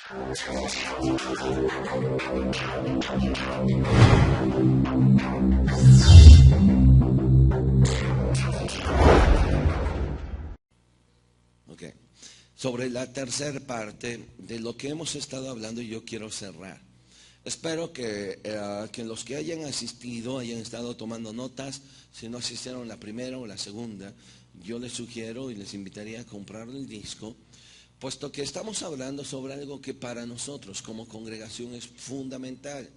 Ok. Sobre la tercera parte de lo que hemos estado hablando, yo quiero cerrar. Espero que los que hayan asistido hayan estado tomando notas. Si no asistieron la primera o la segunda, yo les sugiero y les invitaría a comprar el disco, puesto que estamos hablando sobre algo que para nosotros como congregación es fundamental.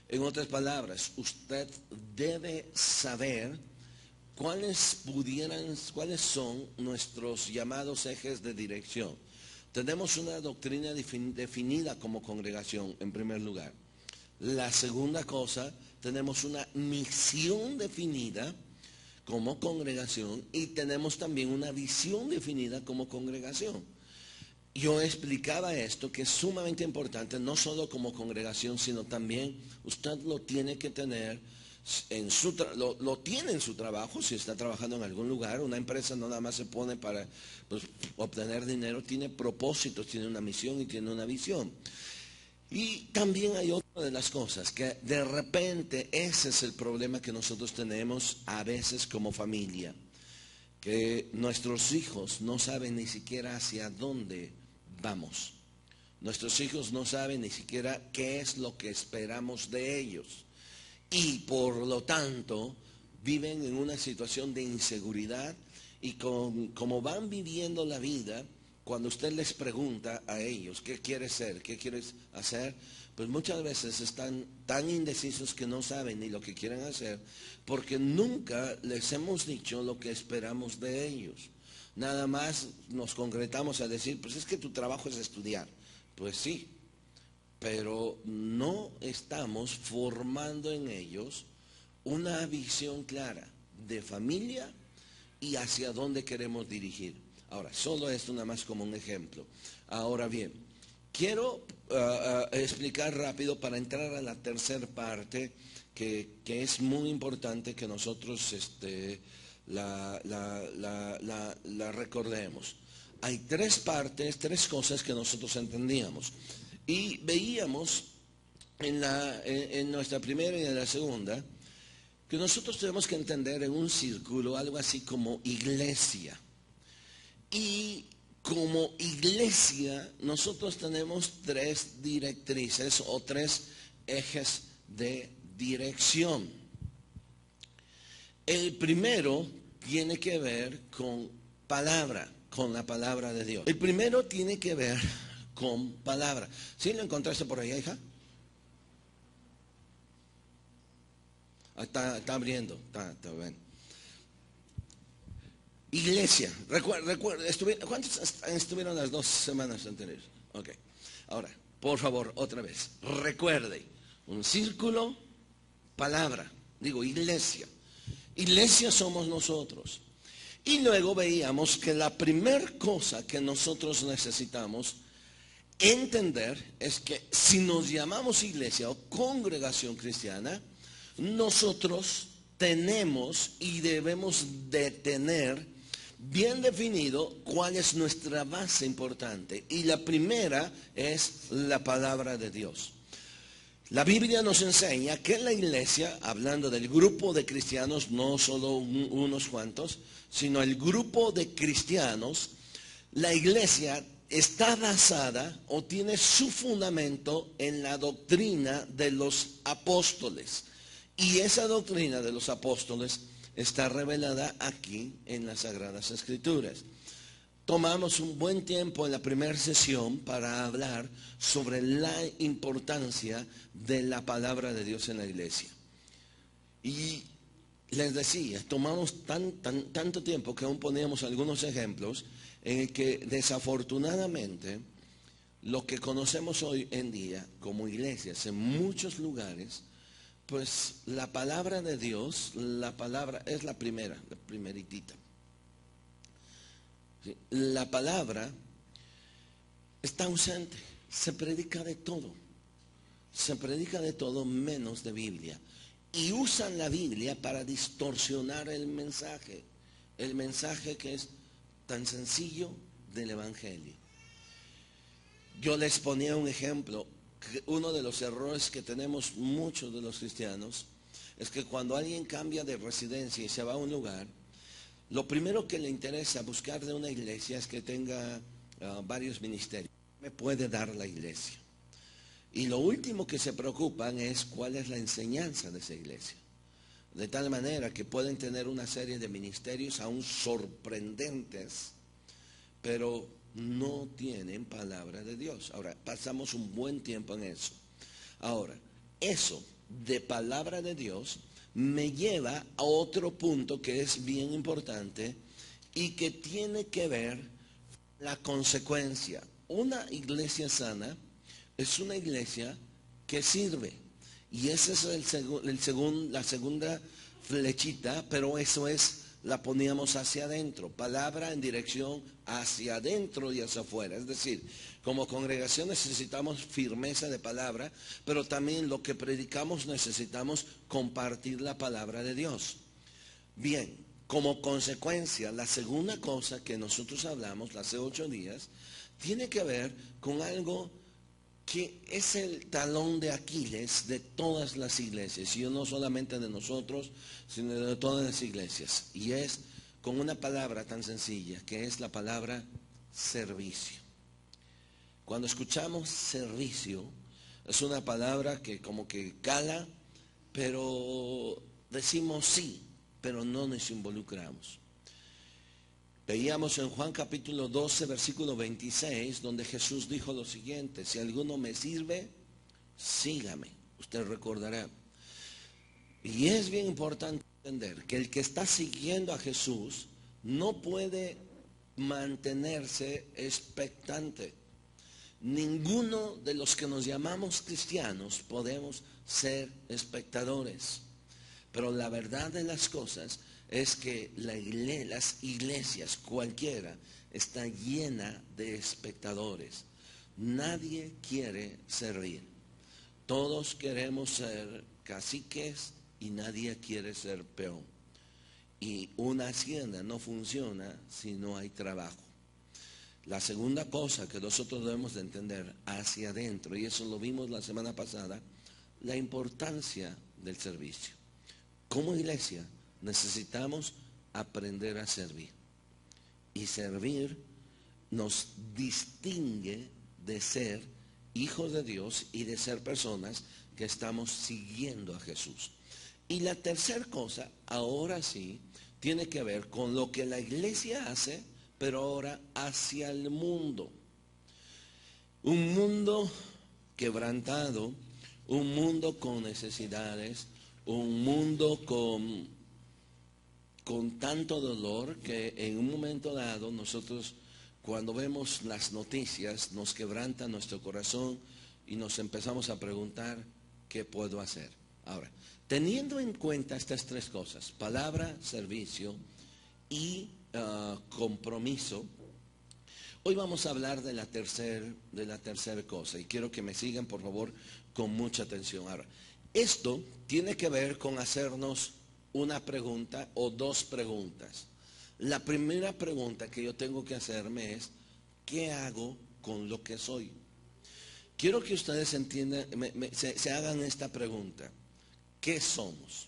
En otras palabras, usted debe saber cuáles son nuestros llamados ejes de dirección. Tenemos una doctrina definida como congregación, en primer lugar. La segunda cosa, tenemos una misión definida como congregación y tenemos también una visión definida como congregación. Yo explicaba esto, que es sumamente importante, no solo como congregación, sino también usted lo tiene que tener lo tiene en su trabajo. Si está trabajando en algún lugar, una empresa no nada más se pone para obtener dinero, tiene propósitos, tiene una misión y tiene una visión. Y también hay otra de las cosas, que de repente ese es el problema que nosotros tenemos a veces como familia, que nuestros hijos no saben ni siquiera hacia dónde vamos. Nuestros hijos no saben ni siquiera qué es lo que esperamos de ellos. Y por lo tanto viven en una situación de inseguridad y como van viviendo la vida, cuando usted les pregunta a ellos qué quieres ser, qué quieres hacer, pues muchas veces están tan indecisos que no saben ni lo que quieren hacer, porque nunca les hemos dicho lo que esperamos de ellos. Nada más nos concretamos a decir, pues es que tu trabajo es estudiar. Pues sí, pero no estamos formando en ellos una visión clara de familia y hacia dónde queremos dirigir. Ahora, solo esto nada más como un ejemplo. Ahora bien, quiero explicar rápido para entrar a la tercera parte que es muy importante que nosotros la recordemos. Hay tres partes, tres cosas que nosotros entendíamos. Y veíamos en nuestra primera y en la segunda que nosotros tenemos que entender en un círculo algo así como iglesia. Y como iglesia nosotros tenemos tres directrices o tres ejes de dirección. El primero tiene que ver con palabra, con la palabra de Dios. El primero tiene que ver con palabra. ¿Sí lo encontraste por ahí, hija? Está abriendo, está bien. Iglesia, recuerda, ¿cuántos estuvieron las 2 semanas anteriores? Ok, ahora, por favor, otra vez, recuerde, un círculo, palabra, digo iglesia. Iglesia somos nosotros. Y luego veíamos que la primer cosa que nosotros necesitamos entender es que si nos llamamos iglesia o congregación cristiana, nosotros tenemos y debemos de tener bien definido cuál es nuestra base importante. Y la primera es la palabra de Dios. La Biblia nos enseña que la iglesia, hablando del grupo de cristianos, no solo unos cuantos, sino el grupo de cristianos, la iglesia está basada o tiene su fundamento en la doctrina de los apóstoles. Y esa doctrina de los apóstoles está revelada aquí en las Sagradas Escrituras. Tomamos un buen tiempo en la primera sesión para hablar sobre la importancia de la palabra de Dios en la iglesia. Y les decía, tomamos tanto tiempo que aún poníamos algunos ejemplos en el que desafortunadamente lo que conocemos hoy en día como iglesias en muchos lugares, pues la palabra de Dios, la palabra es la primeritita. La palabra está ausente, se predica de todo menos de Biblia. Y usan la Biblia para distorsionar el mensaje que es tan sencillo del Evangelio. Yo les ponía un ejemplo. Uno de los errores que tenemos muchos de los cristianos es que cuando alguien cambia de residencia y se va a un lugar, lo primero que le interesa buscar de una iglesia es que tenga varios ministerios. ¿Me puede dar la iglesia? Y lo último que se preocupan es cuál es la enseñanza de esa iglesia. De tal manera que pueden tener una serie de ministerios aún sorprendentes, pero no tienen palabra de Dios. Ahora, pasamos un buen tiempo en eso. Ahora, eso de palabra de Dios me lleva a otro punto que es bien importante y que tiene que ver la consecuencia. Una iglesia sana es una iglesia que sirve. Y esa es la segunda flechita, pero eso es, la poníamos hacia adentro. Palabra en dirección hacia adentro y hacia afuera. Es decir, como congregación necesitamos firmeza de palabra, pero también lo que predicamos necesitamos compartir la palabra de Dios. Bien, como consecuencia, la segunda cosa que nosotros hablamos hace 8 días, tiene que ver con algo que es el talón de Aquiles de todas las iglesias, y no solamente de nosotros, sino de todas las iglesias, y es con una palabra tan sencilla, que es la palabra servicio. Cuando escuchamos servicio, es una palabra que como que cala, pero decimos sí, pero no nos involucramos. Veíamos en Juan capítulo 12, versículo 26, donde Jesús dijo lo siguiente: si alguno me sirve, sígame. Usted recordará. Y es bien importante entender que el que está siguiendo a Jesús no puede mantenerse expectante. Ninguno de los que nos llamamos cristianos podemos ser espectadores. Pero la verdad de las cosas es que las iglesias, cualquiera, está llena de espectadores. Nadie quiere servir. Todos queremos ser caciques y nadie quiere ser peón. Y una hacienda no funciona si no hay trabajo. La segunda cosa que nosotros debemos de entender hacia adentro, y eso lo vimos la semana pasada, la importancia del servicio. Como iglesia necesitamos aprender a servir. Y servir nos distingue de ser hijos de Dios y de ser personas que estamos siguiendo a Jesús. Y la tercera cosa, ahora sí, tiene que ver con lo que la iglesia hace, pero ahora hacia el mundo. Un mundo quebrantado, un mundo con necesidades, un mundo con tanto dolor que en un momento dado nosotros, cuando vemos las noticias, nos quebranta nuestro corazón y nos empezamos a preguntar, ¿qué puedo hacer? Ahora, teniendo en cuenta estas tres cosas, palabra, servicio y compromiso, hoy vamos a hablar de la tercera cosa, y quiero que me sigan por favor con mucha atención. Ahora, esto tiene que ver con hacernos una pregunta o dos preguntas. La primera pregunta que yo tengo que hacerme es, ¿qué hago con lo que soy? Quiero que ustedes entiendan, se hagan esta pregunta. ¿Qué somos?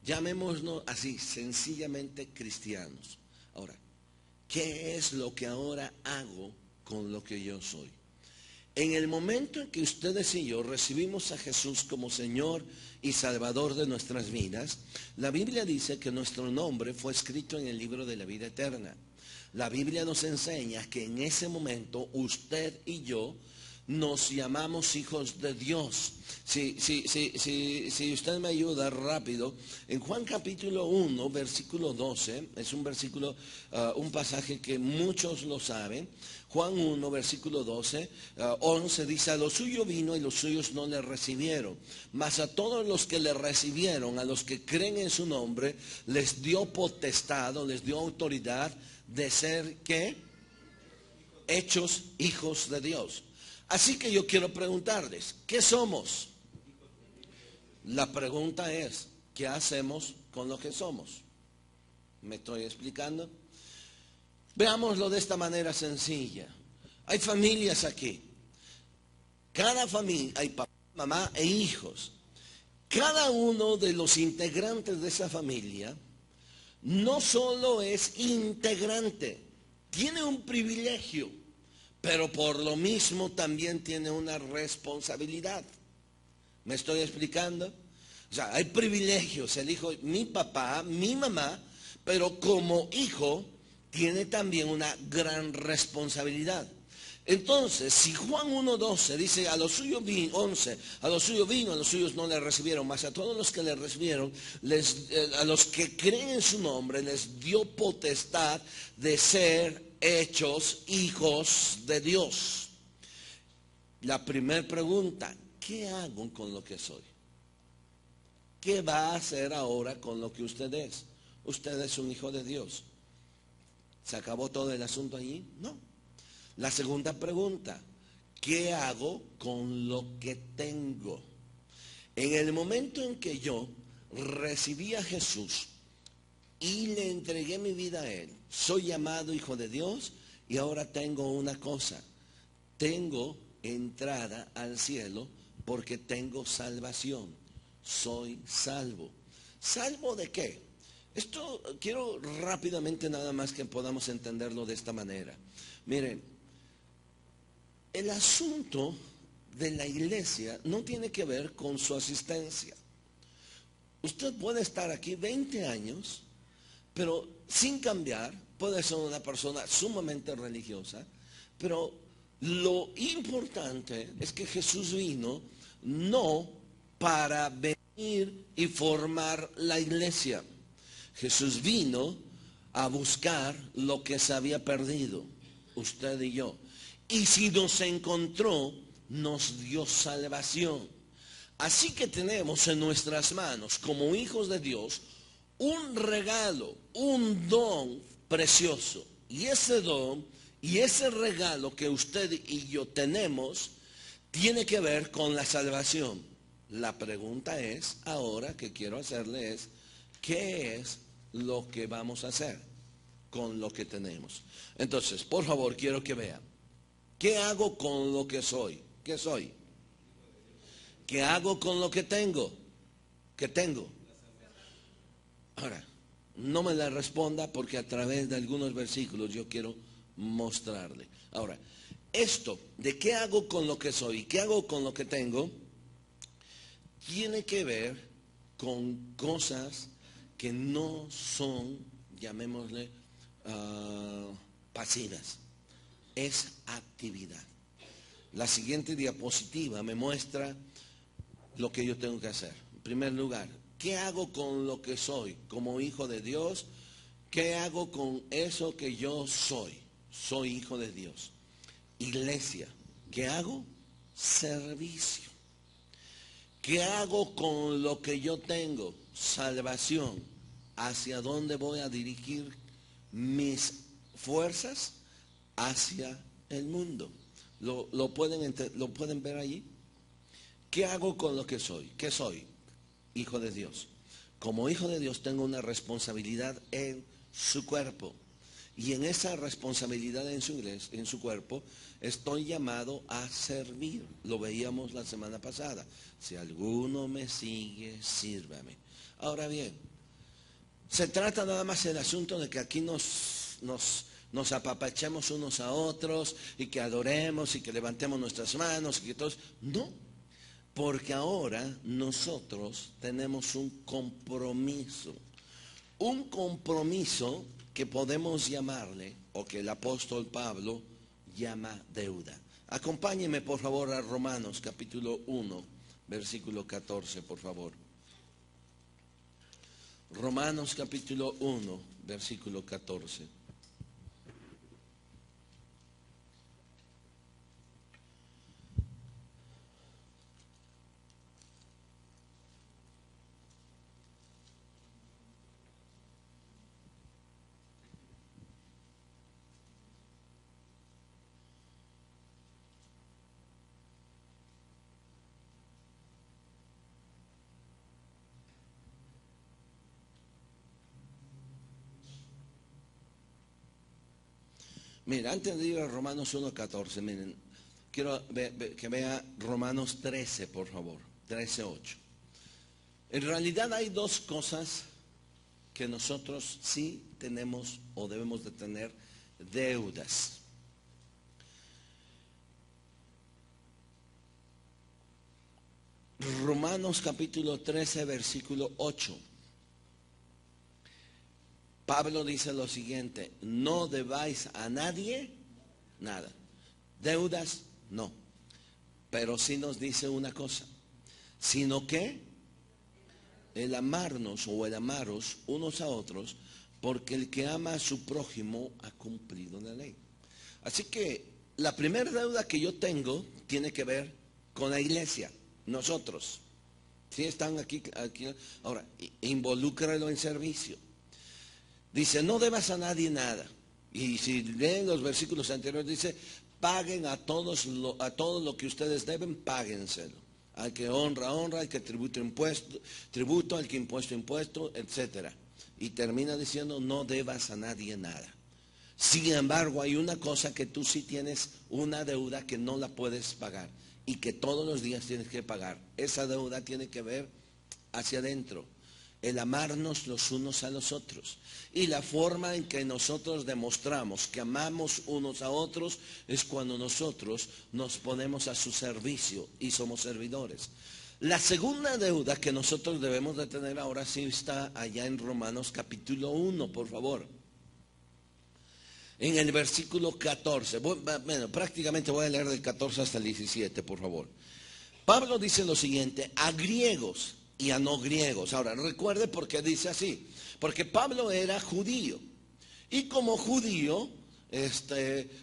Llamémonos así, sencillamente cristianos. Ahora, ¿qué es lo que ahora hago con lo que yo soy? En el momento en que ustedes y yo recibimos a Jesús como Señor y Salvador de nuestras vidas, la Biblia dice que nuestro nombre fue escrito en el libro de la vida eterna. La Biblia nos enseña que en ese momento usted y yo nos llamamos hijos de Dios. Si usted me ayuda rápido, en Juan capítulo 1, versículo 12, es un versículo, un pasaje que muchos lo saben. Juan 1, versículo 12, 11 dice, a lo suyo vino y los suyos no le recibieron. Mas a todos los que le recibieron, a los que creen en su nombre, les dio potestad, les dio autoridad de ser, ¿qué? Hechos hijos de Dios. Así que yo quiero preguntarles, ¿qué somos? La pregunta es, ¿qué hacemos con lo que somos? ¿Me estoy explicando? Veámoslo de esta manera sencilla. Hay familias aquí. cada familia hay papá, mamá e hijos. Cada uno de los integrantes de esa familia no solo es integrante, tiene un privilegio, pero por lo mismo también tiene una responsabilidad. ¿Me estoy explicando? O sea, hay privilegios, el hijo, mi papá, mi mamá, pero como hijo tiene también una gran responsabilidad. Entonces, si Juan 1:12 dice, a los suyos vino, 11, a los suyos vino, a los suyos no le recibieron, mas a todos los que le recibieron, a los que creen en su nombre, les dio potestad de ser hechos hijos de Dios. La primera pregunta, ¿qué hago con lo que soy? ¿Qué va a hacer ahora con lo que usted es? Usted es un hijo de Dios. ¿Se acabó todo el asunto allí? No. La segunda pregunta, ¿qué hago con lo que tengo? En el momento en que yo recibí a Jesús y le entregué mi vida a Él, soy llamado hijo de Dios y ahora tengo una cosa, tengo entrada al cielo porque tengo salvación, soy salvo. ¿Salvo de qué? Esto quiero rápidamente nada más que podamos entenderlo de esta manera. Miren, el asunto de la iglesia no tiene que ver con su asistencia. Usted puede estar aquí 20 años, pero sin cambiar, puede ser una persona sumamente religiosa, pero lo importante es que Jesús vino no para venir y formar la iglesia. Jesús vino a buscar lo que se había perdido, usted y yo. Y si nos encontró, nos dio salvación. Así que tenemos en nuestras manos, como hijos de Dios, un regalo, un don precioso. Y ese don y ese regalo que usted y yo tenemos, tiene que ver con la salvación. La pregunta es, ahora que quiero hacerle es, ¿qué es lo que vamos a hacer con lo que tenemos? Entonces, por favor, quiero que vean. ¿Qué hago con lo que soy? ¿Qué soy? ¿Qué hago con lo que tengo? ¿Qué tengo? Ahora, no me la responda porque a través de algunos versículos yo quiero mostrarle. Ahora, esto de qué hago con lo que soy y qué hago con lo que tengo, tiene que ver con cosas que no son, llamémosle, pasivas. Es actividad. La siguiente diapositiva me muestra lo que yo tengo que hacer. En primer lugar, ¿qué hago con lo que soy como hijo de Dios? ¿Qué hago con eso que yo soy? Soy hijo de Dios. Iglesia, ¿qué hago? Servicio. ¿Qué hago con lo que yo tengo? Salvación. ¿Hacia dónde voy a dirigir mis fuerzas? Hacia el mundo. ¿Lo pueden ver allí? ¿Qué hago con lo que soy? ¿Qué soy? Hijo de Dios. Como hijo de Dios tengo una responsabilidad en su cuerpo. Y en esa responsabilidad en su cuerpo, estoy llamado a servir. Lo veíamos la semana pasada. Si alguno me sigue, sírvame. Ahora bien, se trata nada más del asunto de que aquí nos apapachemos unos a otros y que adoremos y que levantemos nuestras manos y que todos. No, porque ahora nosotros tenemos un compromiso que podemos llamarle, o que el apóstol Pablo llama deuda. Acompáñeme por favor a Romanos capítulo 1, versículo 14, por favor. Romanos capítulo 1, versículo 14. Mira, antes de ir a Romanos 1:14, miren, quiero que vea Romanos 13, por favor, 13:8. En realidad hay dos cosas que nosotros sí tenemos o debemos de tener: deudas. Romanos capítulo 13, versículo 8. Pablo dice lo siguiente: no debáis a nadie nada. Deudas, no. Pero sí nos dice una cosa, sino que el amarnos o el amaros unos a otros, porque el que ama a su prójimo ha cumplido la ley. Así que la primera deuda que yo tengo tiene que ver con la iglesia, nosotros. Si están aquí. Ahora, involúcralo en servicio. Dice, no debas a nadie nada. Y si leen los versículos anteriores, dice, paguen a todo lo que ustedes deben, páguenselo. Al que honra, honra, al que tributo, al que impuesto, etc. Y termina diciendo, no debas a nadie nada. Sin embargo, hay una cosa que tú sí tienes, una deuda que no la puedes pagar y que todos los días tienes que pagar. Esa deuda tiene que ver hacia adentro, el amarnos los unos a los otros. Y la forma en que nosotros demostramos que amamos unos a otros es cuando nosotros nos ponemos a su servicio y somos servidores. La segunda deuda que nosotros debemos de tener ahora sí está allá en Romanos capítulo 1, por favor. En el versículo 14, bueno, prácticamente voy a leer del 14 hasta el 17, por favor. Pablo dice lo siguiente: a griegos y a no griegos. Ahora, recuerde por qué dice así. Porque Pablo era judío. Y como judío,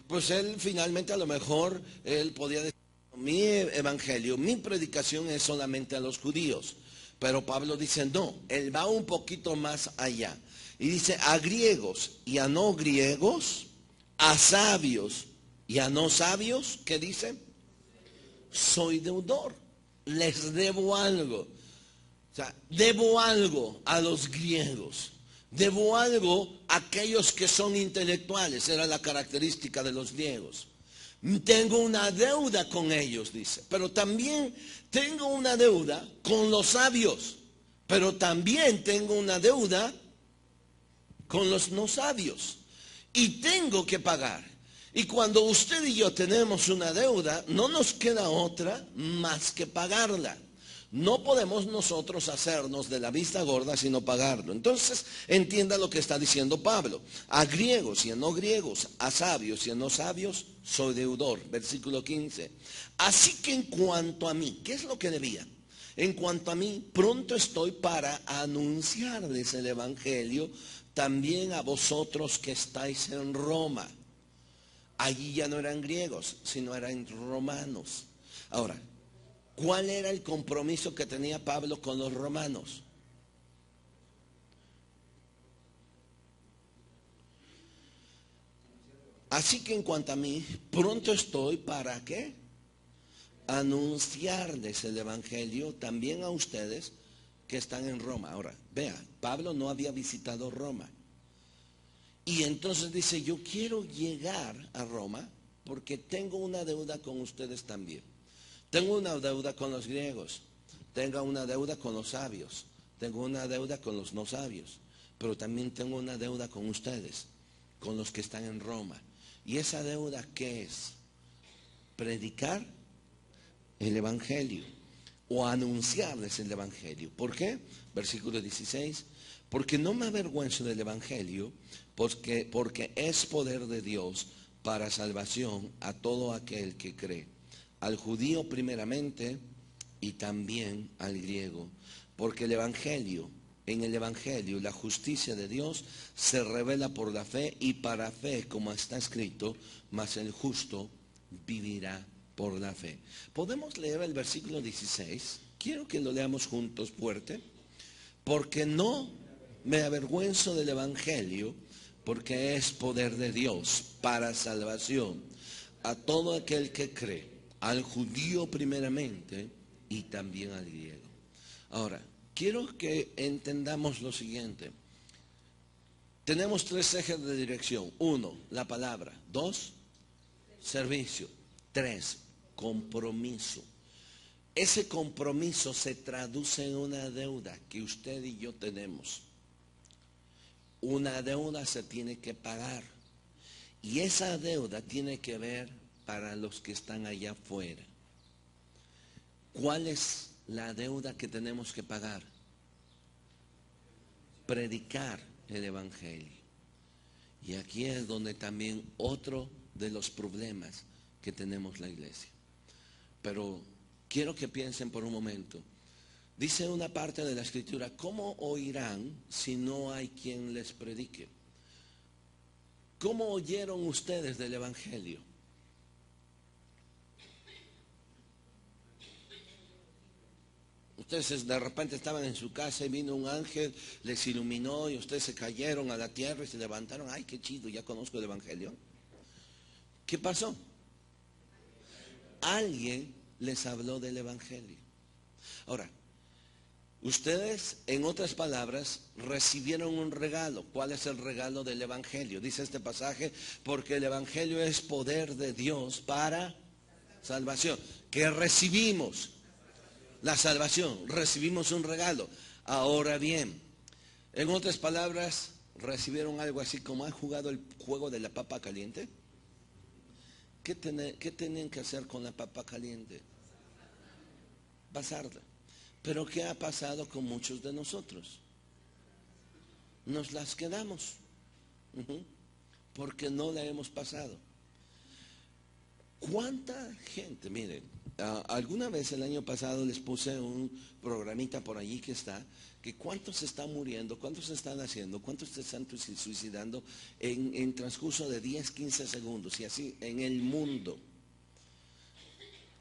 pues él finalmente a lo mejor, él podía decir, mi evangelio, mi predicación es solamente a los judíos. Pero Pablo dice, no, él va un poquito más allá. Y dice, a griegos y a no griegos, a sabios y a no sabios, ¿qué dice? Soy deudor, les debo algo. O sea, debo algo a los griegos, debo algo a aquellos que son intelectuales, era la característica de los griegos. Tengo una deuda con ellos, dice, pero también tengo una deuda con los sabios, pero también tengo una deuda con los no sabios. Y tengo que pagar. Y cuando usted y yo tenemos una deuda, no nos queda otra más que pagarla. No podemos nosotros hacernos de la vista gorda sino pagarlo. Entonces, entienda lo que está diciendo Pablo. A griegos y a no griegos, a sabios y a no sabios, soy deudor. Versículo 15. Así que en cuanto a mí, ¿qué es lo que debía? En cuanto a mí, pronto estoy para anunciarles el evangelio también a vosotros que estáis en Roma. Allí ya no eran griegos, sino eran romanos. Ahora, ¿cuál era el compromiso que tenía Pablo con los romanos? Así que en cuanto a mí, pronto estoy para ¿qué? Anunciarles el evangelio también a ustedes que están en Roma. Ahora, vea, Pablo no había visitado Roma. Y entonces dice, yo quiero llegar a Roma porque tengo una deuda con ustedes también. Tengo una deuda con los griegos, tengo una deuda con los sabios, tengo una deuda con los no sabios, pero también tengo una deuda con ustedes, con los que están en Roma. ¿Y esa deuda qué es? Predicar el evangelio o anunciarles el evangelio. ¿Por qué? Versículo 16. Porque no me avergüenzo del evangelio, porque es poder de Dios para salvación a todo aquel que cree, al judío primeramente y también al griego. Porque el evangelio, en el evangelio, la justicia de Dios se revela por la fe, y para fe, como está escrito, mas el justo vivirá por la fe. ¿Podemos leer el versículo 16? Quiero que lo leamos juntos fuerte. Porque no me avergüenzo del evangelio, porque es poder de Dios para salvación a todo aquel que cree, al judío primeramente y también al griego. Ahora, quiero que entendamos lo siguiente. Tenemos tres ejes de dirección. 1, la palabra. 2, servicio. 3, compromiso. Ese compromiso se traduce en una deuda que usted y yo tenemos. Una deuda se tiene que pagar. Y esa deuda tiene que ver para los que están allá afuera. ¿Cuál es la deuda que tenemos que pagar? Predicar el Evangelio. Y aquí es donde también otro de los problemas que tenemos la iglesia. Pero quiero que piensen por un momento. Dice una parte de la Escritura, ¿cómo oirán si no hay quien les predique? ¿Cómo oyeron ustedes del Evangelio? Ustedes de repente estaban en su casa y vino un ángel, les iluminó y ustedes se cayeron a la tierra y se levantaron. ¡Ay, qué chido! Ya conozco el Evangelio. ¿Qué pasó? Alguien les habló del Evangelio. Ahora, ustedes, en otras palabras, recibieron un regalo. ¿Cuál es el regalo del Evangelio? Dice este pasaje, porque el Evangelio es poder de Dios para salvación. ¿Qué recibimos? La salvación. Recibimos un regalo. Ahora bien, en otras palabras, recibieron algo así como han jugado el juego de la papa caliente. ¿Qué tienen que hacer con la papa caliente? Pasarla. Pero ¿qué ha pasado con muchos de nosotros? Nos las quedamos, porque no la hemos pasado. ¿Cuánta gente? Miren, alguna vez el año pasado les puse un programita por allí que está, que cuántos están muriendo, cuántos están haciendo, cuántos se están suicidando en transcurso de 10, 15 segundos y así en el mundo.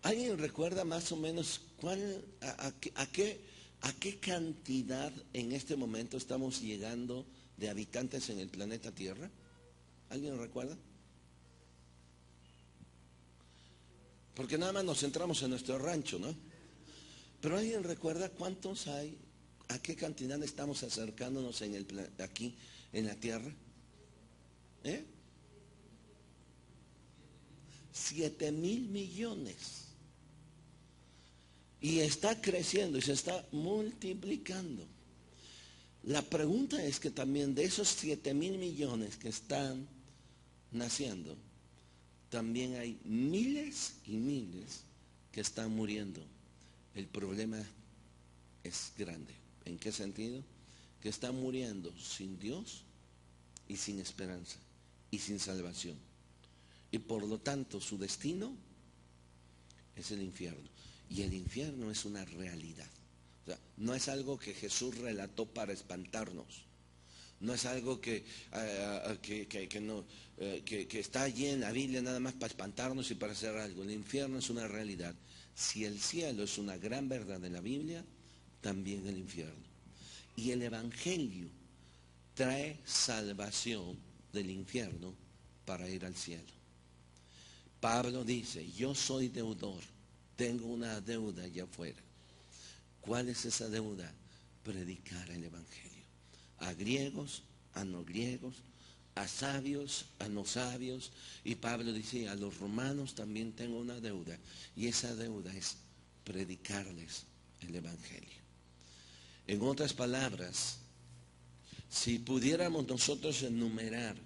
¿Alguien recuerda más o menos a qué cantidad en este momento estamos llegando de habitantes en el planeta Tierra? ¿Alguien recuerda? Porque nada más nos centramos en nuestro rancho, ¿no? Pero ¿alguien recuerda cuántos hay? ¿A qué cantidad estamos acercándonos aquí en la Tierra? 7,000 millones. Y está creciendo y se está multiplicando. La pregunta es que también de esos 7,000 millones que están naciendo, también hay miles y miles que están muriendo. El problema es grande. ¿En qué sentido? Que están muriendo sin Dios y sin esperanza y sin salvación. Y por lo tanto su destino es el infierno. Y el infierno es una realidad. O sea, no es algo que Jesús relató para espantarnos. No es algo que está allí en la Biblia nada más para espantarnos y para hacer algo. El infierno es una realidad. Si el cielo es una gran verdad de la Biblia, también el infierno. Y el Evangelio trae salvación del infierno para ir al cielo. Pablo dice, yo soy deudor, tengo una deuda allá afuera. ¿Cuál es esa deuda? Predicar el Evangelio. A griegos, a no griegos, a sabios, a no sabios. Y Pablo dice, a los romanos también tengo una deuda. Y esa deuda es predicarles el Evangelio. En otras palabras, si pudiéramos nosotros enumerar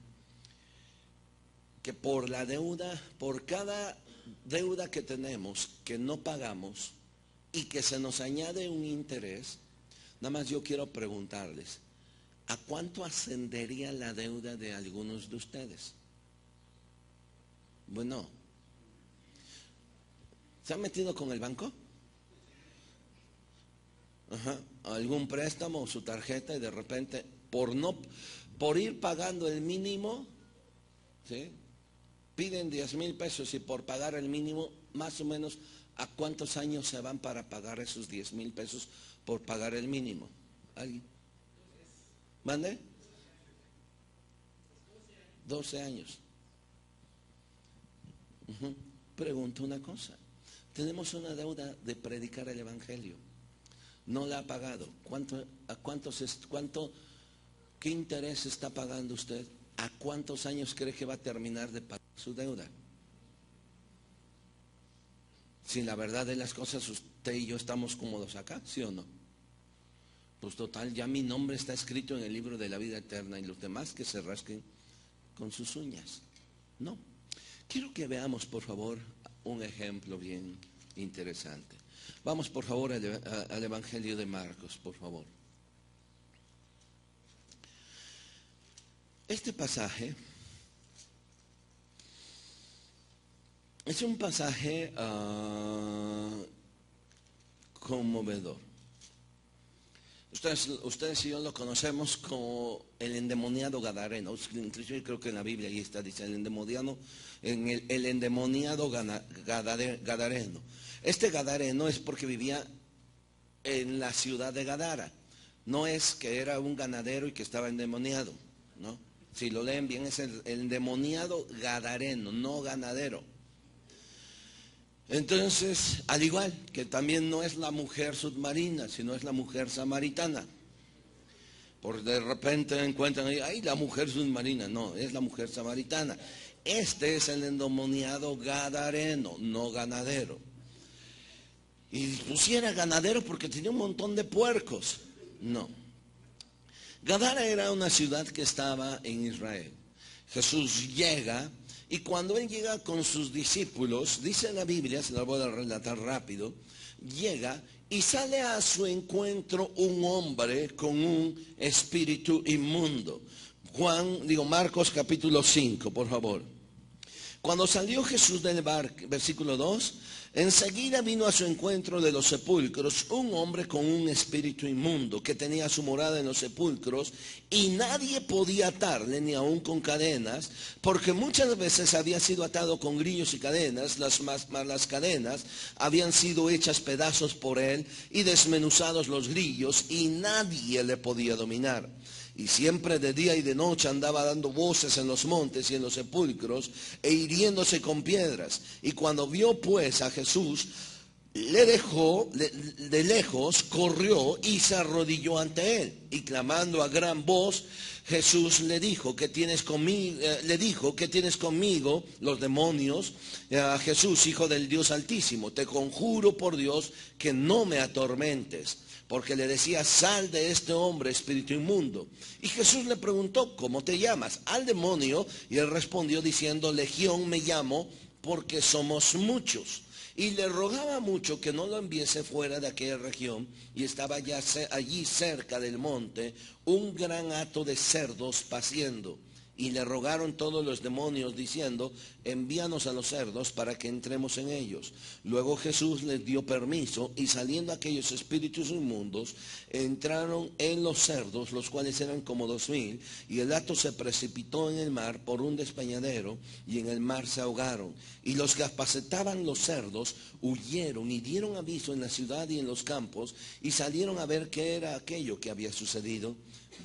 que por la deuda, por cada deuda que tenemos, que no pagamos y que se nos añade un interés, nada más yo quiero preguntarles, ¿a cuánto ascendería la deuda de algunos de ustedes? Bueno, ¿se han metido con el banco? Algún préstamo o su tarjeta y de repente, por ir pagando el mínimo, ¿sí? Piden 10,000 pesos y por pagar el mínimo, más o menos, ¿a cuántos años se van para pagar esos 10,000 pesos por pagar el mínimo? ¿Alguien? ¿Mande? 12 años. Pregunto una cosa. Tenemos una deuda de predicar el Evangelio. No la ha pagado. ¿Qué interés está pagando usted? ¿A cuántos años cree que va a terminar de pagar su deuda? Si la verdad de las cosas usted y yo estamos cómodos acá, ¿sí o no? Pues total, ya mi nombre está escrito en el libro de la vida eterna y los demás que se rasquen con sus uñas. No. Quiero que veamos, por favor, un ejemplo bien interesante. Vamos, por favor, al Evangelio de Marcos, por favor. Este pasaje es un pasaje conmovedor. Ustedes y yo lo conocemos como el endemoniado gadareno. Incluso creo que en la Biblia ahí está, dice el endemoniado gadareno. Este gadareno es porque vivía en la ciudad de Gadara. No es que era un ganadero y que estaba endemoniado, ¿no? Si lo leen bien, es el endemoniado gadareno, no ganadero. Entonces, al igual que también no es la mujer submarina, sino es la mujer samaritana. Por de repente encuentran ahí, ¡ay, la mujer submarina! No, es la mujer samaritana. Este es el endemoniado gadareno, no ganadero. Y pusiera ganadero porque tenía un montón de puercos. No. Gadara era una ciudad que estaba en Israel. Jesús llega y cuando él llega con sus discípulos, dice la Biblia, se la voy a relatar rápido, llega y sale a su encuentro un hombre con un espíritu inmundo. Marcos capítulo 5, por favor. Cuando salió Jesús del barco, versículo 2, enseguida vino a su encuentro de los sepulcros un hombre con un espíritu inmundo que tenía su morada en los sepulcros y nadie podía atarle ni aun con cadenas, porque muchas veces había sido atado con grillos y cadenas, las cadenas habían sido hechas pedazos por él y desmenuzados los grillos y nadie le podía dominar. Y siempre de día y de noche andaba dando voces en los montes y en los sepulcros e hiriéndose con piedras. Y cuando vio pues a Jesús, le dejó de lejos, corrió y se arrodilló ante él. Y clamando a gran voz, Jesús le dijo, ¿qué tienes conmigo? Los demonios, a Jesús, hijo del Dios Altísimo, te conjuro por Dios que no me atormentes. Porque le decía, sal de este hombre, espíritu inmundo. Y Jesús le preguntó, ¿cómo te llamas? Al demonio, y él respondió diciendo, Legión me llamo, porque somos muchos. Y le rogaba mucho que no lo enviase fuera de aquella región, y estaba ya allí cerca del monte un gran hato de cerdos paciendo. Y le rogaron todos los demonios diciendo, envíanos a los cerdos para que entremos en ellos. Luego Jesús les dio permiso y saliendo aquellos espíritus inmundos, entraron en los cerdos, los cuales eran como 2000, y el hato se precipitó en el mar por un despeñadero y en el mar se ahogaron. Y los que apacentaban los cerdos huyeron y dieron aviso en la ciudad y en los campos y salieron a ver qué era aquello que había sucedido.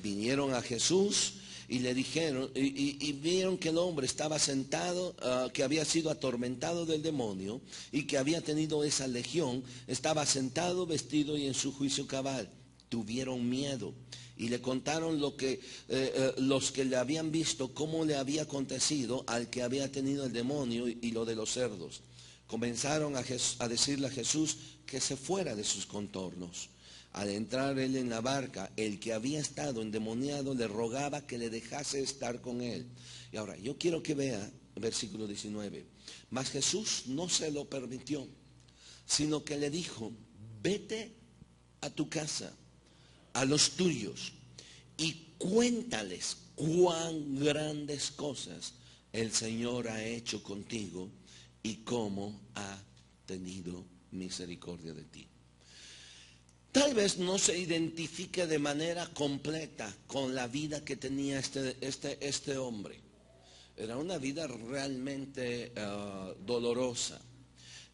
Vinieron a Jesús y le dijeron, y vieron que el hombre estaba sentado, que había sido atormentado del demonio y que había tenido esa legión, estaba sentado, vestido y en su juicio cabal. Tuvieron miedo y le contaron lo que los que le habían visto, cómo le había acontecido al que había tenido el demonio y lo de los cerdos. Comenzaron a decirle a Jesús que se fuera de sus contornos. Al entrar él en la barca, el que había estado endemoniado le rogaba que le dejase estar con él. Y ahora, yo quiero que vea el versículo 19. Mas Jesús no se lo permitió, sino que le dijo, vete a tu casa, a los tuyos, y cuéntales cuán grandes cosas el Señor ha hecho contigo y cómo ha tenido misericordia de ti. Tal vez no se identifique de manera completa con la vida que tenía este hombre. Era una vida realmente dolorosa.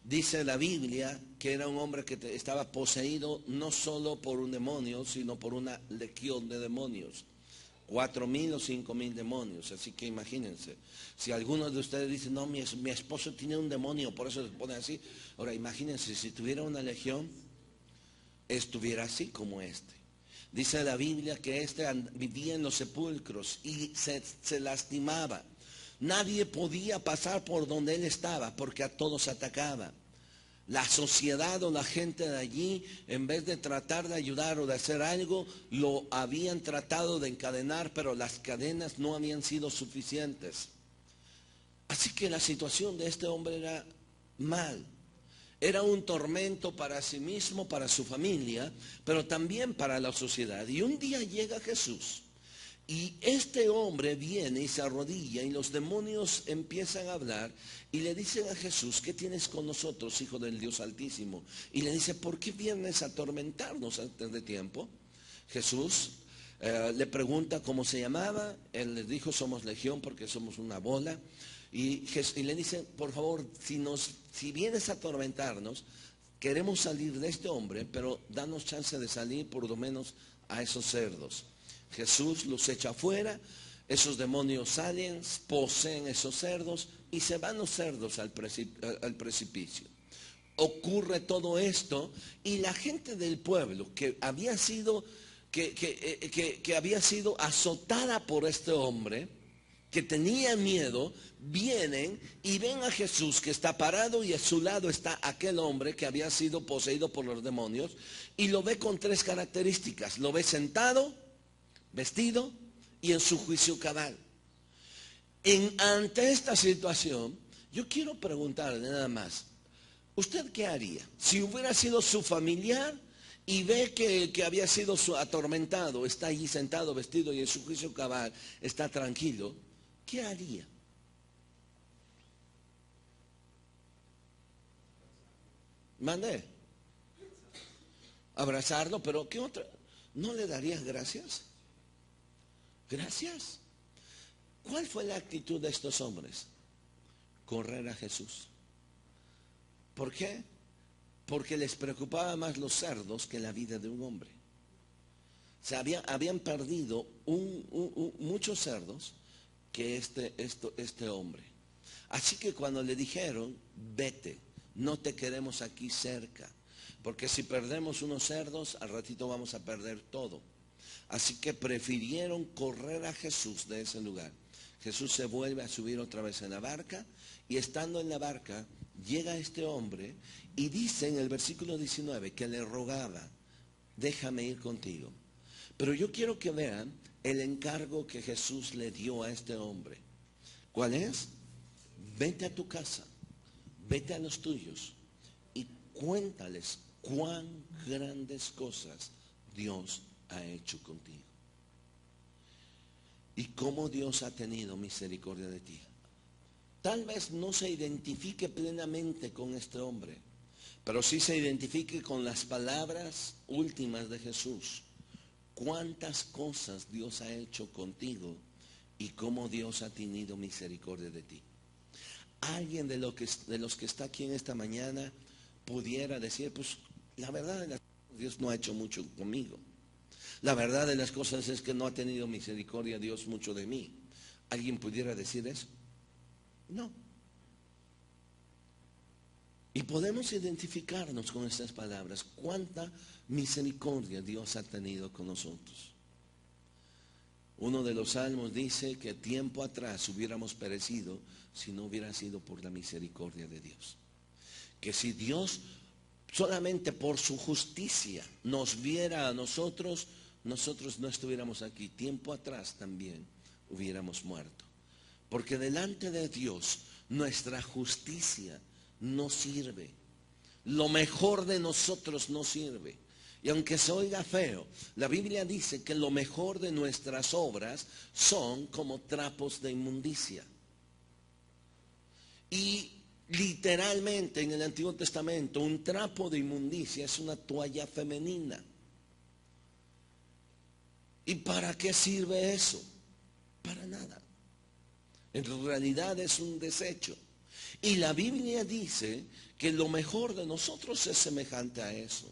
Dice la Biblia que era un hombre que estaba poseído no solo por un demonio, sino por una legión de demonios. 4,000 o 5,000 demonios. Así que imagínense, si algunos de ustedes dicen, no, mi esposo tiene un demonio, por eso se pone así. Ahora imagínense, si tuviera una legión, estuviera así como este. Dice la Biblia que vivía en los sepulcros y se lastimaba. Nadie podía pasar por donde él estaba porque a todos atacaba. La sociedad o la gente de allí, en vez de tratar de ayudar o de hacer algo, lo habían tratado de encadenar, pero las cadenas no habían sido suficientes. Así que la situación de este hombre era mal. Era un tormento para sí mismo, para su familia, pero también para la sociedad. Y un día llega Jesús. Y este hombre viene y se arrodilla y los demonios empiezan a hablar y le dicen a Jesús: ¿qué tienes con nosotros, Hijo del Dios Altísimo? Y le dice: ¿por qué vienes a atormentarnos antes de tiempo? Jesús le pregunta cómo se llamaba. Él les dijo: somos legión porque somos una bola. Y le dice: por favor, si vienes a atormentarnos, queremos salir de este hombre, pero danos chance de salir por lo menos a esos cerdos. Jesús los echa afuera, esos demonios salen, poseen esos cerdos y se van los cerdos al precipicio. Ocurre todo esto y la gente del pueblo que había sido azotada por este hombre, que tenía miedo, vienen y ven a Jesús que está parado y a su lado está aquel hombre que había sido poseído por los demonios, y lo ve con tres características: lo ve sentado, vestido y en su juicio cabal. Ante esta situación, yo quiero preguntarle nada más: ¿usted qué haría? Si hubiera sido su familiar y ve que había sido atormentado, está allí sentado, vestido y en su juicio cabal, está tranquilo, ¿qué haría? ¿Mande? Abrazarlo, pero ¿qué otra? ¿No le darías gracias? Gracias. ¿Cuál fue la actitud de estos hombres? Correr a Jesús. ¿Por qué? Porque les preocupaba más los cerdos que la vida de un hombre. O sea, habían perdido muchos cerdos que este hombre. Así que cuando le dijeron: vete, no te queremos aquí cerca, porque si perdemos unos cerdos, al ratito vamos a perder todo. Así que prefirieron correr a Jesús de ese lugar. Jesús se vuelve a subir otra vez en la barca, y estando en la barca llega este hombre y dice en el versículo 19 que le rogaba: déjame ir contigo. Pero yo quiero que vean el encargo que Jesús le dio a este hombre. ¿Cuál es? Vete a tu casa, vete a los tuyos y cuéntales cuán grandes cosas Dios ha hecho contigo y cómo Dios ha tenido misericordia de ti. Tal vez no se identifique plenamente con este hombre, pero sí se identifique con las palabras últimas de Jesús: cuántas cosas Dios ha hecho contigo y cómo Dios ha tenido misericordia de ti. Alguien de los que está aquí en esta mañana pudiera decir: pues la verdad de las cosas, Dios no ha hecho mucho conmigo. La verdad de las cosas es que no ha tenido misericordia Dios mucho de mí. ¿Alguien pudiera decir eso? No. Y podemos identificarnos con estas palabras: cuánta misericordia Dios ha tenido con nosotros. Uno de los salmos dice que tiempo atrás hubiéramos perecido si no hubiera sido por la misericordia de Dios. Que si Dios solamente por su justicia nos viera a nosotros, nosotros no estuviéramos aquí. Tiempo atrás también hubiéramos muerto. Porque delante de Dios nuestra justicia no sirve. Lo mejor de nosotros no sirve. Y aunque se oiga feo, la Biblia dice que lo mejor de nuestras obras son como trapos de inmundicia. Y literalmente en el Antiguo Testamento un trapo de inmundicia es una toalla femenina. ¿Y para qué sirve eso? Para nada. En realidad es un desecho. Y la Biblia dice que lo mejor de nosotros es semejante a eso.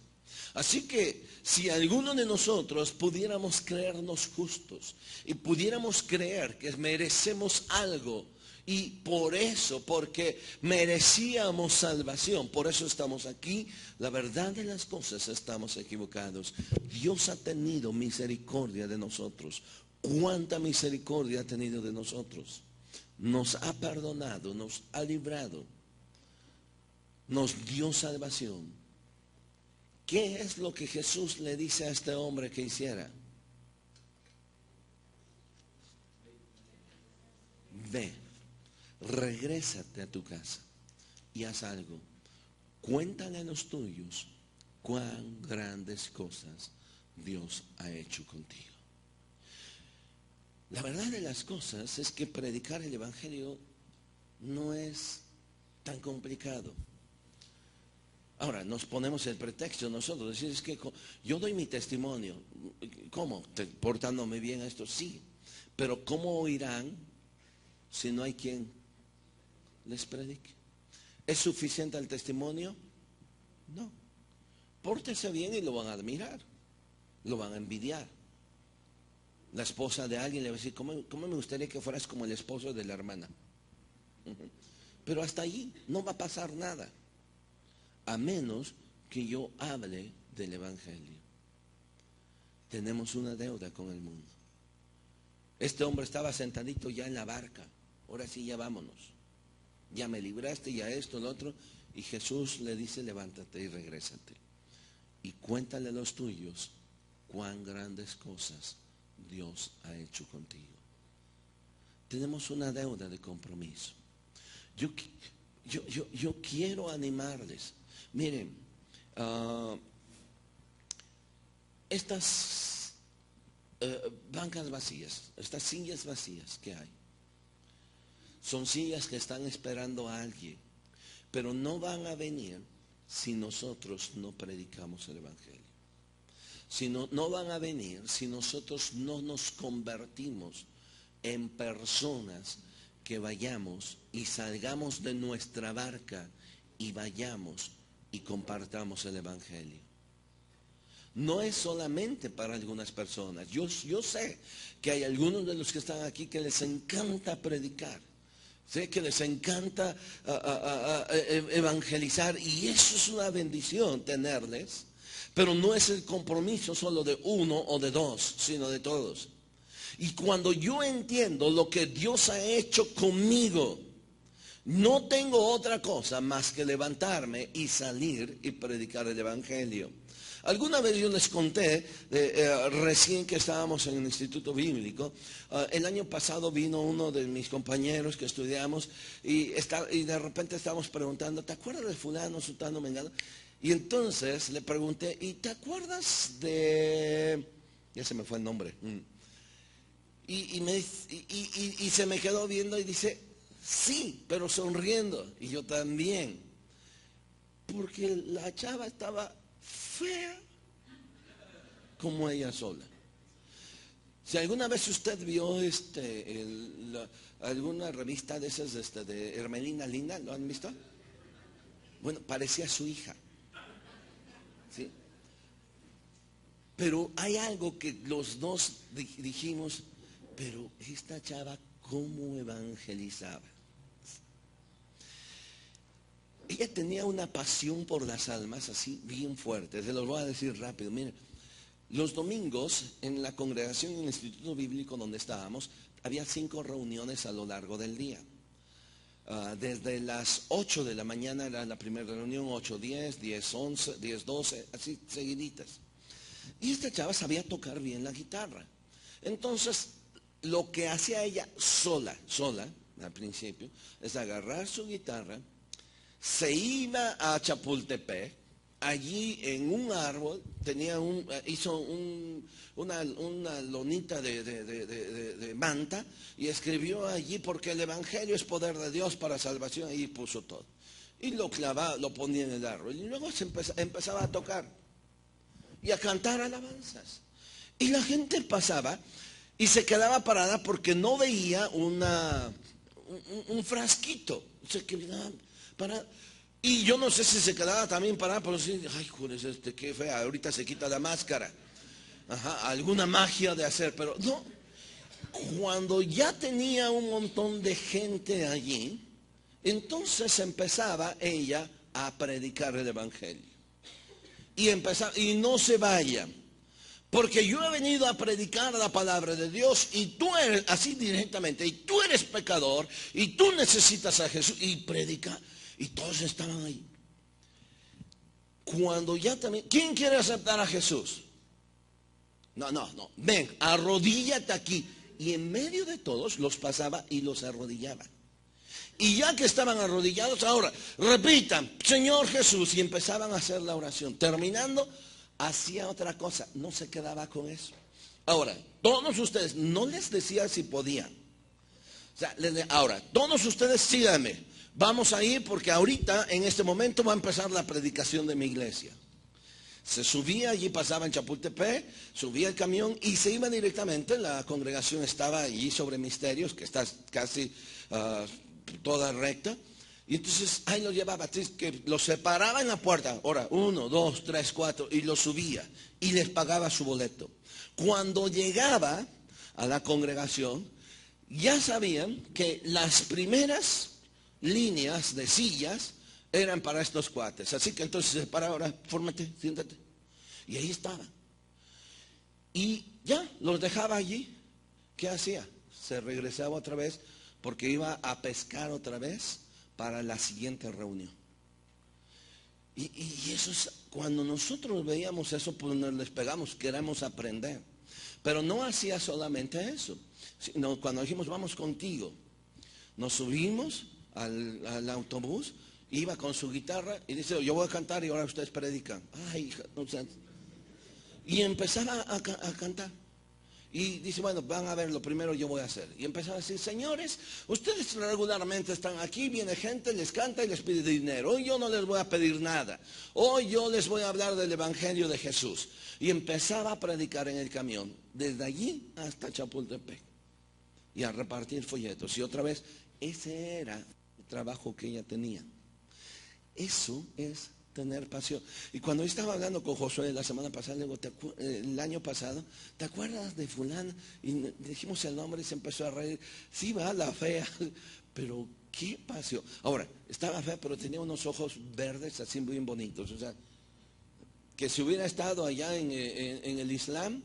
Así que si alguno de nosotros pudiéramos creernos justos y pudiéramos creer que merecemos algo, y por eso, porque merecíamos salvación, por eso estamos aquí, la verdad de las cosas estamos equivocados. Dios ha tenido misericordia de nosotros. ¿Cuánta misericordia ha tenido de nosotros? Nos ha perdonado, nos ha librado. nos dio salvación. ¿Qué es lo que Jesús le dice a este hombre que hiciera? Ve, regrésate a tu casa y haz algo. Cuéntale a los tuyos cuán grandes cosas Dios ha hecho contigo. La verdad de las cosas es que predicar el Evangelio no es tan complicado. Ahora, nos ponemos el pretexto nosotros, decir, es que yo doy mi testimonio. ¿Cómo? ¿Portándome bien a esto? Sí. Pero ¿cómo oirán si no hay quien les predique? ¿Es suficiente el testimonio? No. Pórtese bien y lo van a admirar, lo van a envidiar. La esposa de alguien le va a decir, ¿cómo me gustaría que fueras como el esposo de la hermana? Pero hasta allí no va a pasar nada, a menos que yo hable del Evangelio. Tenemos una deuda con el mundo. Este hombre estaba sentadito ya en la barca. Ahora sí, ya vámonos. Ya me libraste, ya esto, lo otro. Y Jesús le dice, levántate y regrésate. Y cuéntale a los tuyos cuán grandes cosas Dios ha hecho contigo. Tenemos una deuda de compromiso. Yo quiero animarles. Miren, estas bancas vacías, estas sillas vacías que hay, son sillas que están esperando a alguien, pero no van a venir si nosotros no predicamos el Evangelio. No van a venir si nosotros no nos convertimos en personas que vayamos y salgamos de nuestra barca y vayamos y compartamos el Evangelio. No es solamente para algunas personas. Yo sé que hay algunos de los que están aquí que les encanta predicar. Sé que les encanta evangelizar, y eso es una bendición tenerles. Pero no es el compromiso solo de uno o de dos, sino de todos. Y cuando yo entiendo lo que Dios ha hecho conmigo, no tengo otra cosa más que levantarme y salir y predicar el Evangelio. Alguna vez yo les conté, recién que estábamos en el Instituto Bíblico, el año pasado vino uno de mis compañeros que estudiamos y de repente estábamos preguntando, ¿te acuerdas de fulano, sutano, mengano? Y entonces le pregunté, ¿y te acuerdas de...? Ya se me fue el nombre. Y se me quedó viendo y dice, sí, pero sonriendo. Y yo también. Porque la chava estaba fea como ella sola. Si alguna vez usted vio alguna revista de esas de Hermelina Linda, ¿lo han visto? Bueno, parecía su hija. ¿Sí? Pero hay algo que los dos dijimos, pero esta chava, ¿cómo evangelizaba? Ella tenía una pasión por las almas así bien fuerte. Se los voy a decir rápido. Miren, los domingos en la congregación en el Instituto Bíblico donde estábamos, había 5 reuniones a lo largo del día. Desde las 8 de la mañana era la primera reunión, 8:10, 10:11, 10:12, así seguiditas. Y esta chava sabía tocar bien la guitarra. Entonces, lo que hacía ella sola, al principio, es agarrar su guitarra, se iba a Chapultepec, allí en un árbol, hizo una lonita de manta y escribió allí, porque el Evangelio es poder de Dios para salvación, ahí puso todo. Y lo clavaba, lo ponía en el árbol. Y luego empezaba a tocar y a cantar alabanzas. Y la gente pasaba y se quedaba parada porque no veía un frasquito. Se quedaba parada. Y yo no sé si se quedaba también parada, pero sí, ay, joder, qué fea, ahorita se quita la máscara. Ajá, alguna magia de hacer, pero no. Cuando ya tenía un montón de gente allí, entonces empezaba ella a predicar el Evangelio. Y no se vayan, porque yo he venido a predicar la palabra de Dios, y tú eres, así directamente, y tú eres pecador, y tú necesitas a Jesús, y predica. Y todos estaban ahí. Cuando ya también, ¿quién quiere aceptar a Jesús? No, ven, arrodíllate aquí. Y en medio de todos los pasaba y los arrodillaba. Y ya que estaban arrodillados, ahora repitan, Señor Jesús, y empezaban a hacer la oración. Terminando, hacía otra cosa, no se quedaba con eso. Ahora, todos ustedes, no les decía si podían. O sea, ahora, todos ustedes síganme. Vamos a ir porque ahorita, en este momento, va a empezar la predicación de mi iglesia. Se subía, allí pasaba en Chapultepec, subía el camión y se iba directamente. La congregación estaba allí sobre Misterios, que está casi toda recta. Y entonces ahí lo llevaba, que lo separaba en la puerta. Ahora, 1, 2, 3, 4, y lo subía y les pagaba su boleto. Cuando llegaba a la congregación, ya sabían que las primeras líneas de sillas eran para estos cuates. Así que entonces se para, ahora, fórmate, siéntate. Y ahí estaba. Y ya, los dejaba allí. ¿Qué hacía? Se regresaba otra vez porque iba a pescar otra vez para la siguiente reunión. Y eso es, cuando nosotros veíamos eso, pues nos les pegamos, queremos aprender. Pero no hacía solamente eso, sino cuando dijimos, vamos contigo, nos subimos al autobús, iba con su guitarra y dice, yo voy a cantar y ahora ustedes predican. Ay, hija, no sé. Y empezaba a cantar. Y dice, bueno, van a ver, lo primero yo voy a hacer. Y empezaba a decir, señores, ustedes regularmente están aquí, viene gente, les canta y les pide dinero. Hoy yo no les voy a pedir nada. Hoy yo les voy a hablar del Evangelio de Jesús. Y empezaba a predicar en el camión, desde allí hasta Chapultepec. Y a repartir folletos. Y otra vez, ese era el trabajo que ella tenía. Eso es tener pasión. Y cuando yo estaba hablando con Josué la semana pasada, le digo, el año pasado, ¿te acuerdas de fulana? Y dijimos el nombre y se empezó a reír. Sí, va, la fea, pero qué pasión. Ahora, estaba fea, pero tenía unos ojos verdes así bien bonitos. O sea, que si hubiera estado allá en el Islam,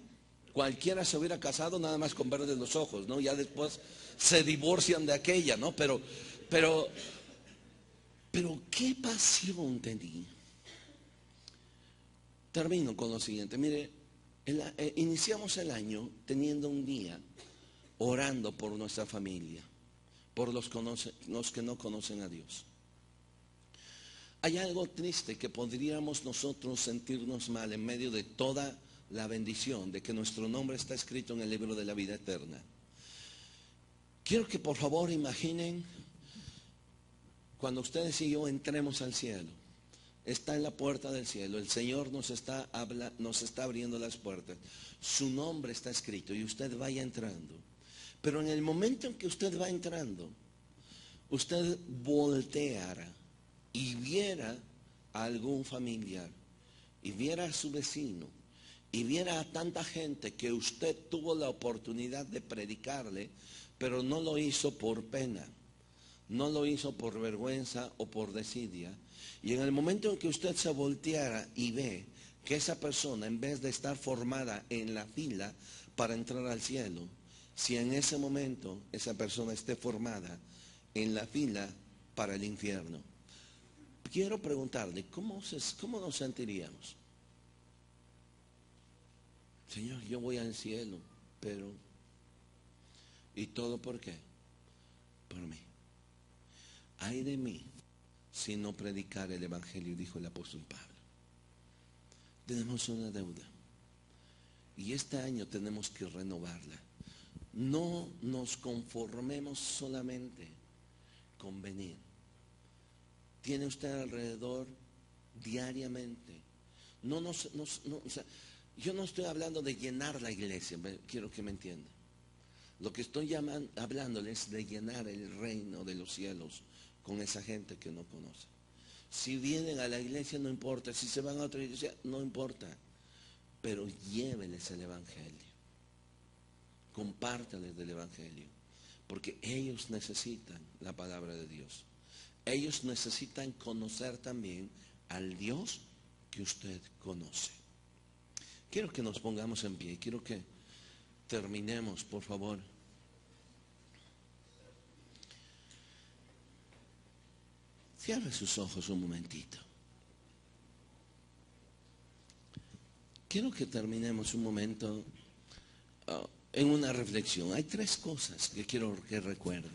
cualquiera se hubiera casado nada más con verdes los ojos, ¿no? Ya después se divorcian de aquella, ¿no? Pero qué pasión tenía. Termino con lo siguiente. Mire, iniciamos el año teniendo un día orando por nuestra familia, por los que no conocen a Dios. Hay algo triste que podríamos nosotros sentirnos mal en medio de toda la bendición de que nuestro nombre está escrito en el libro de la vida eterna. Quiero que por favor imaginen cuando ustedes y yo entremos al cielo. Está en la puerta del cielo, el Señor nos está abriendo las puertas, su nombre está escrito y usted vaya entrando. Pero en el momento en que usted va entrando, usted volteara y viera a algún familiar, y viera a su vecino, y viera a tanta gente que usted tuvo la oportunidad de predicarle, pero no lo hizo por pena, no lo hizo por vergüenza o por desidia. Y en el momento en que usted se volteara y ve que esa persona, en vez de estar formada en la fila para entrar al cielo, si en ese momento esa persona esté formada en la fila para el infierno, quiero preguntarle, ¿cómo nos sentiríamos? Señor, yo voy al cielo, pero ¿y todo por qué? Por mí. Ay de mí si no predicar el Evangelio, dijo el apóstol Pablo. Tenemos una deuda y este año tenemos que renovarla. No nos conformemos solamente con venir. Tiene usted alrededor diariamente. O sea, yo no estoy hablando de llenar la iglesia, quiero que me entienda. Lo que estoy hablándole es de llenar el reino de los cielos con esa gente que no conoce. Si vienen a la iglesia no importa, si se van a otra iglesia no importa, pero llévenles el Evangelio, compártanles del Evangelio, porque ellos necesitan la palabra de Dios. Ellos necesitan conocer también al Dios que usted conoce. Quiero que nos pongamos en pie, quiero que terminemos, por favor. Cierre sus ojos un momentito. quiero que terminemos un momento en una reflexión. Hay tres cosas que quiero que recuerde.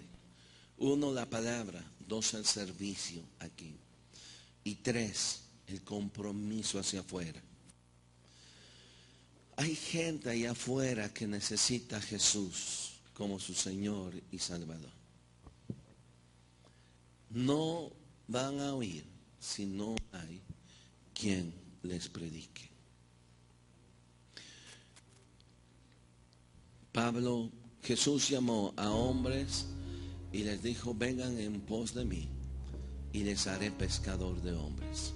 Uno, la palabra. Dos, el servicio aquí. Y tres, el compromiso hacia afuera. Hay gente allá afuera que necesita a Jesús como su Señor y Salvador. No van a oír si no hay quien les predique. Jesús llamó a hombres y les dijo: vengan en pos de mí y les haré pescador de hombres.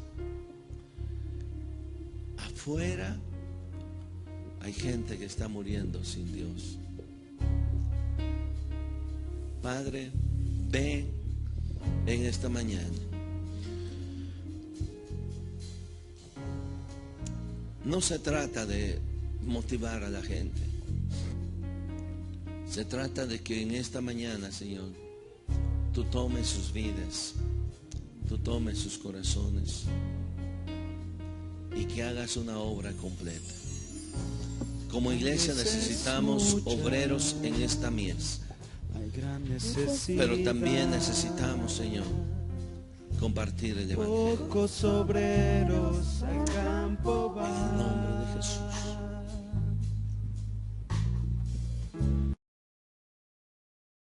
Afuera hay gente que está muriendo sin Dios. Padre, ven en esta mañana. No se trata de motivar a la gente. Se trata de que en esta mañana, Señor, tú tomes sus vidas, tú tomes sus corazones y que hagas una obra completa. Como iglesia necesitamos obreros en esta mies, pero también necesitamos, Señor, compartir el evangelio. Pocos obreros al campo van. En el nombre de Jesús.